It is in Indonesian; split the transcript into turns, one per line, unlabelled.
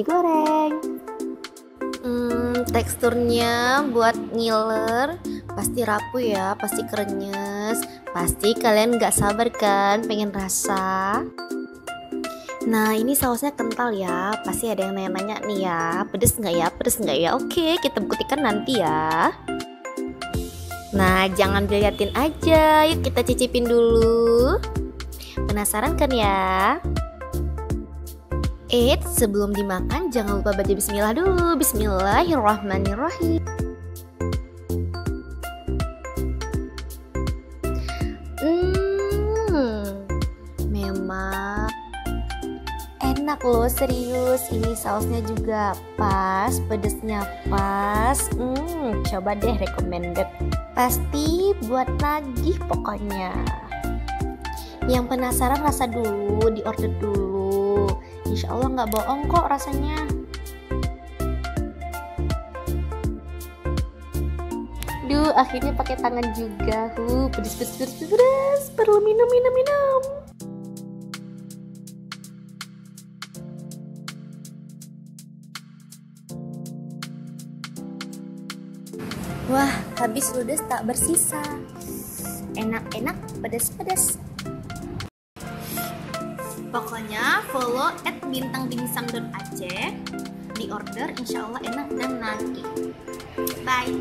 digoreng. Teksturnya buat ngiler pasti rapuh ya, pasti krenyes. Pasti kalian gak sabar kan pengen rasa. Nah ini sausnya kental ya. Pasti ada yang nanya-nanya nih ya, pedes nggak ya, pedes nggak ya. Oke, kita buktikan nanti ya. Nah jangan diliatin aja, yuk kita cicipin dulu. Penasaran kan ya? Sebelum dimakan jangan lupa baca bismillah dulu. Bismillahirrahmanirrahim. Memang enak loh, serius. Ini sausnya juga pas, pedesnya pas. Coba deh, recommended. Pasti buat nagih pokoknya. Yang penasaran rasa dulu, di order dulu. Insya Allah nggak bohong kok rasanya. Duh, akhirnya pakai tangan juga. Pedes. Perlu minum. Wah, habis ludes tak bersisa. Enak-enak, pedas-pedas. Pokoknya follow @bintangdimsum.aceh. Di order insya Allah enak dan nagih. Bye.